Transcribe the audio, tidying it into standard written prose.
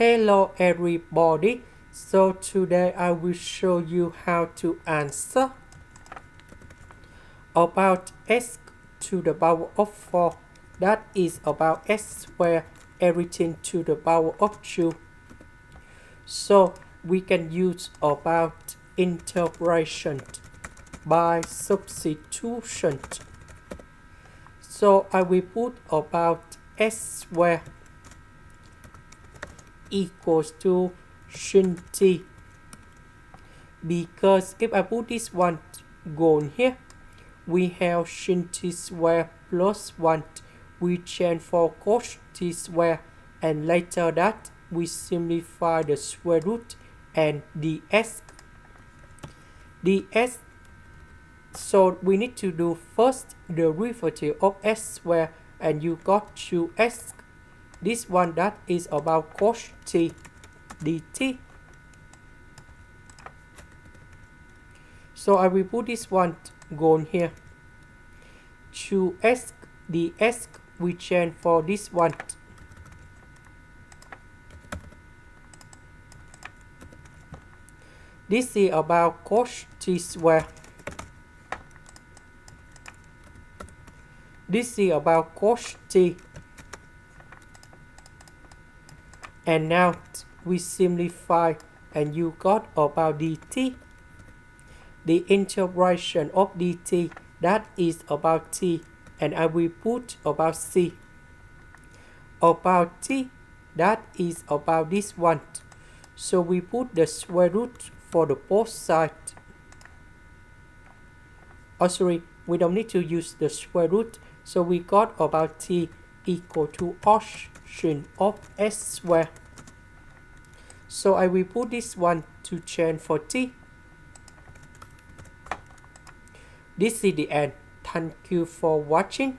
Hello everybody, so today I will show you how to answer about s to the power of 4, that is about s squared everything to the power of 2. So we can use about integration by substitution. So I will put about s squared equals to shin t, because if I put this one gone here, we have shin t squared plus 1, we change for cos t squared, and later that we simplify the square root and ds. So we need to do first the derivative of s squared, and you got 2s. This one that is about cos t dt. So I will put this one gone here. 2s ds, we change for this one. This is about cos t squared. This is about cos t. And now we simplify, and you got about dt. The integration of dt, that is about t, and I will put about c. About t, that is about this one. So we put the square root for the both sides. Oh sorry, we don't need to use the square root. So we got about t equal to option of s squared. So I will put this one to change for t. This is the end. Thank you for watching.